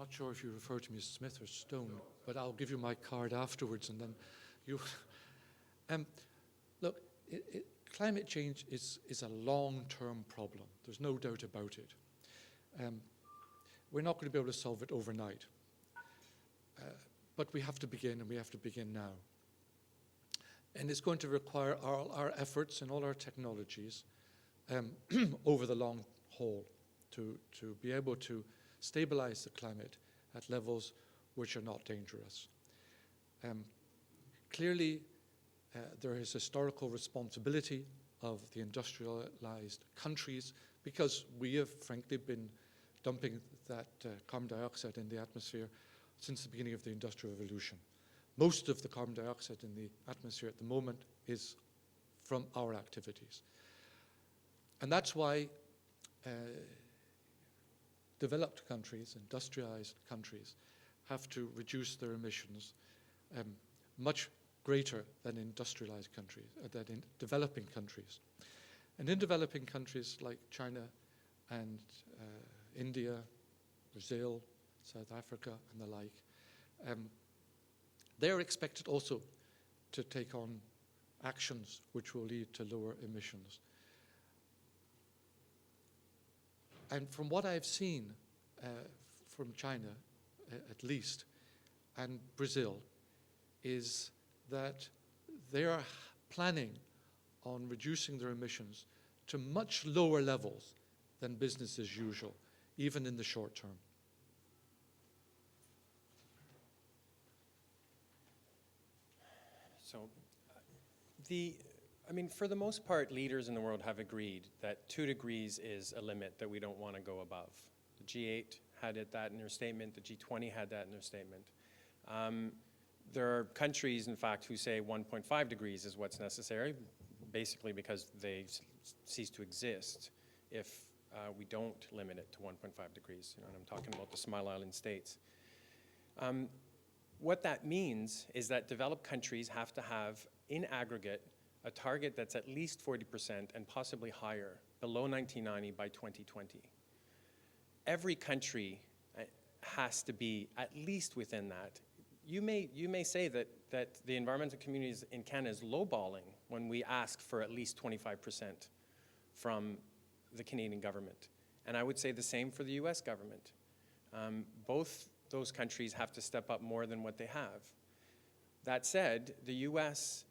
not sure if you refer to me as Smith or Stone, but I'll give you my card afterwards, and then you. Look, climate change is a long-term problem. There's no doubt about it. We're not going to be able to solve it overnight. But we have to begin, and we have to begin now. And it's going to require all our efforts and all our technologies over the long haul to be able to stabilize the climate at levels which are not dangerous. Clearly, there is historical responsibility of the industrialized countries because we have, frankly, been dumping that carbon dioxide in the atmosphere since the beginning of the Industrial Revolution. Most of the carbon dioxide in the atmosphere at the moment is from our activities. And that's why developed countries, industrialized countries, have to reduce their emissions much greater than industrialized countries, than in developing countries. And in developing countries like China and India, Brazil, South Africa, and the like, they're expected also to take on actions which will lead to lower emissions. And from what I've seen from China, at least, and Brazil, is that they are planning on reducing their emissions to much lower levels than business as usual, even in the short term. So, I mean, for the most part, leaders in the world have agreed that 2 degrees is a limit that we don't want to go above. The G8 had that in their statement. The G20 had that in their statement. There are countries, in fact, who say 1.5 degrees is what's necessary, basically because they cease to exist if we don't limit it to 1.5 degrees. You know, and I'm talking about the Smile Island states. What that means is that developed countries have to have, in aggregate, a target that's at least 40% and possibly higher, below 1990 by 2020. Every country has to be at least within that. You may say that the environmental community in Canada is lowballing when we ask for at least 25% from the Canadian government. And I would say the same for the US government. Both those countries have to step up more than what they have. That said, the US,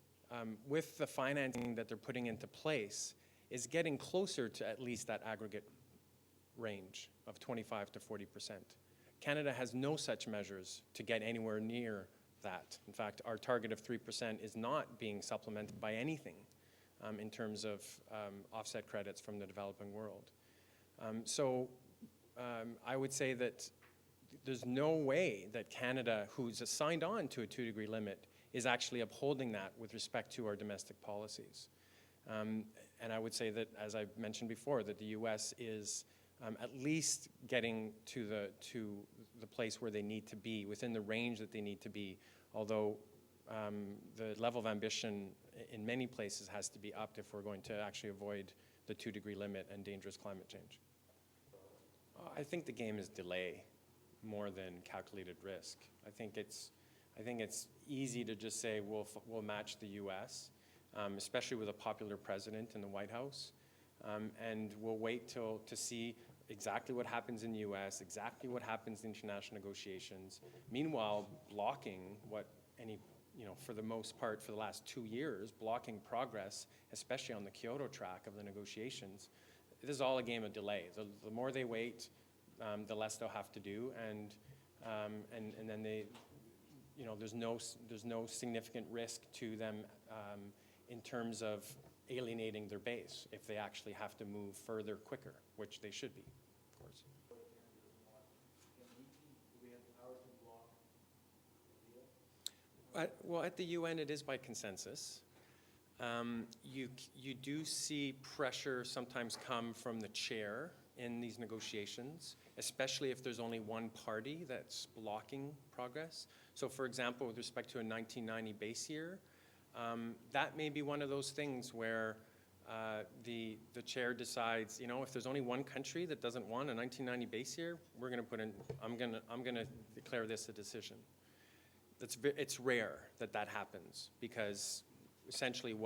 with the financing that they're putting into place, is getting closer to at least that aggregate range of 25 to 40%. Canada has no such measures to get anywhere near that. In fact, our target of 3% is not being supplemented by anything in terms of offset credits from the developing world. I would say that there's no way that Canada, who's signed on to a 2-degree limit, is actually upholding that with respect to our domestic policies. And I would say that, as I mentioned before, that the US is at least getting to the place where they need to be, within the range that they need to be, although the level of ambition in many places has to be upped if we're going to actually avoid the 2-degree limit and dangerous climate change. I think the game is delay more than calculated risk. I think it's easy to just say we'll match the US, especially with a popular president in the White House, and we'll wait to see exactly what happens in the US, exactly what happens in international negotiations, meanwhile blocking what for the most part for the last 2 years, blocking progress, especially on the Kyoto track of the negotiations. This is all a game of delay. The more they wait, the less they'll have to do, and then they, there's no significant risk to them in terms of alienating their base if they actually have to move further quicker, which they should be, of course. Well, at the UN, it is by consensus. You do see pressure sometimes come from the chair in these negotiations, especially if there's only one party that's blocking progress. So, for example, with respect to a 1990 base year, that may be one of those things where the chair decides, you know, if there's only one country that doesn't want a 1990 base year, we're going to put in, I'm going to declare this a decision. It's rare that that happens, because essentially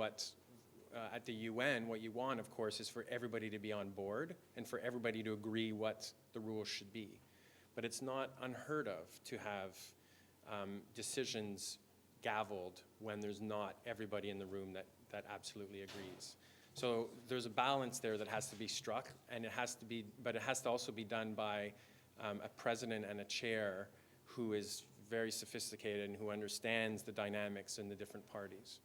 at the UN, what you want, of course, is for everybody to be on board and for everybody to agree what the rules should be. But it's not unheard of to have decisions gavelled when there's not everybody in the room that absolutely agrees. So there's a balance there that has to be struck, and but it has to also be done by a president and a chair who is very sophisticated and who understands the dynamics in the different parties.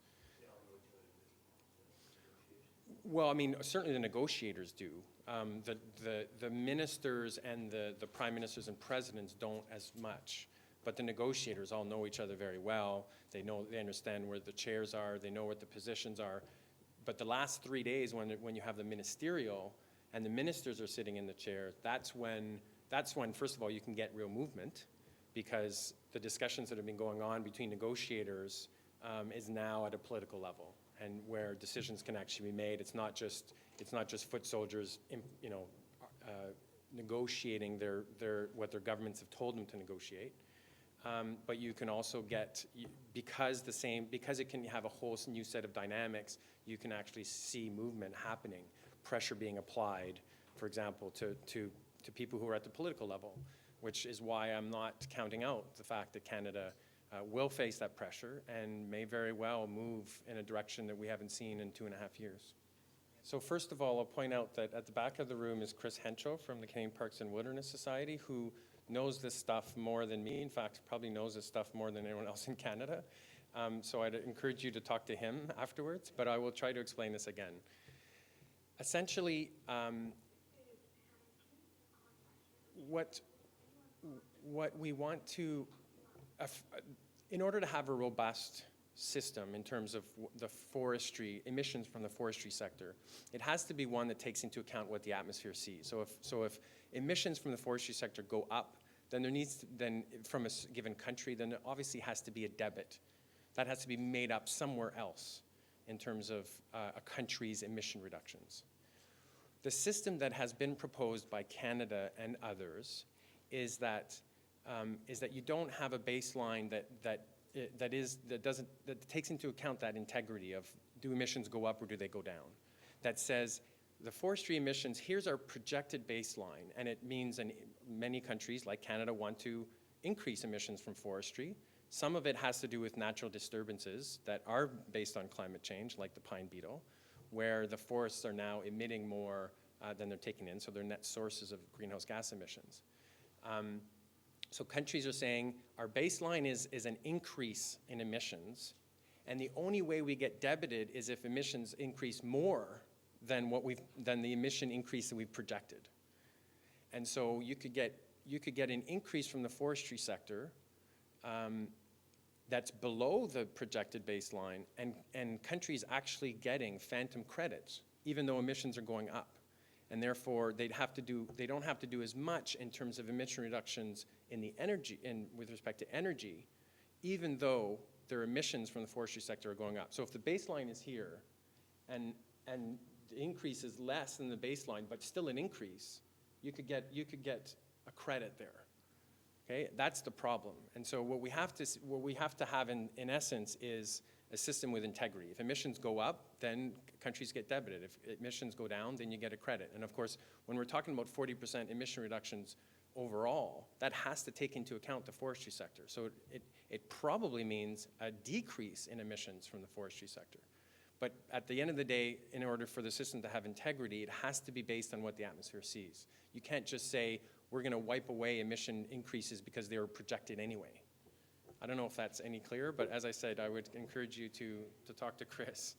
Well, I mean, certainly the negotiators do. The ministers and the prime ministers and presidents don't as much, but the negotiators all know each other very well. They understand where the chairs are, they know what the positions are. But the last 3 days, when you have the ministerial and the ministers are sitting in the chair, that's when first of all you can get real movement, because the discussions that have been going on between negotiators is now at a political level, and where decisions can actually be made. It's not just foot soldiers, you know, negotiating what their governments have told them to negotiate. But you can also get, because it can have a whole new set of dynamics, you can actually see movement happening, pressure being applied, for example, to people who are at the political level, which is why I'm not counting out the fact that Canada will face that pressure and may very well move in a direction that we haven't seen in 2.5 years. So first of all, I'll point out that at the back of the room is Chris Hencho from the Canadian Parks and Wilderness Society, who knows this stuff more than me. In fact, probably knows this stuff more than anyone else in Canada. So I'd encourage you to talk to him afterwards, but I will try to explain this again. Essentially, what we want to, in order to have a robust system in terms of the forestry, emissions from the forestry sector, it has to be one that takes into account what the atmosphere sees. So if emissions from the forestry sector go up, then then from a given country, then there obviously has to be a debit. That has to be made up somewhere else in terms of a country's emission reductions. The system that has been proposed by Canada and others is that you don't have a baseline that takes into account that integrity of, do emissions go up or do they go down? That says the forestry emissions, here's our projected baseline, and it means many countries like Canada want to increase emissions from forestry. Some of it has to do with natural disturbances that are based on climate change, like the pine beetle, where the forests are now emitting more than they're taking in, so they're net sources of greenhouse gas emissions. So countries are saying our baseline is an increase in emissions, and the only way we get debited is if emissions increase more than the emission increase that we've projected. And so you could get an increase from the forestry sector that's below the projected baseline, and countries actually getting phantom credits, even though emissions are going up. And therefore, they don't have to do as much in terms of emission reductions with respect to energy, even though their emissions from the forestry sector are going up. So if the baseline is here, and the increase is less than the baseline, but still an increase, you could get a credit there. Okay, that's the problem. And so what we have to have in essence is a system with integrity. If emissions go up, then countries get debited. If emissions go down, then you get a credit. And of course, when we're talking about 40% emission reductions overall, that has to take into account the forestry sector. So it probably means a decrease in emissions from the forestry sector. But at the end of the day, in order for the system to have integrity, it has to be based on what the atmosphere sees. You can't just say, we're going to wipe away emission increases because they were projected anyway. I don't know if that's any clearer, but as I said, I would encourage you to talk to Chris.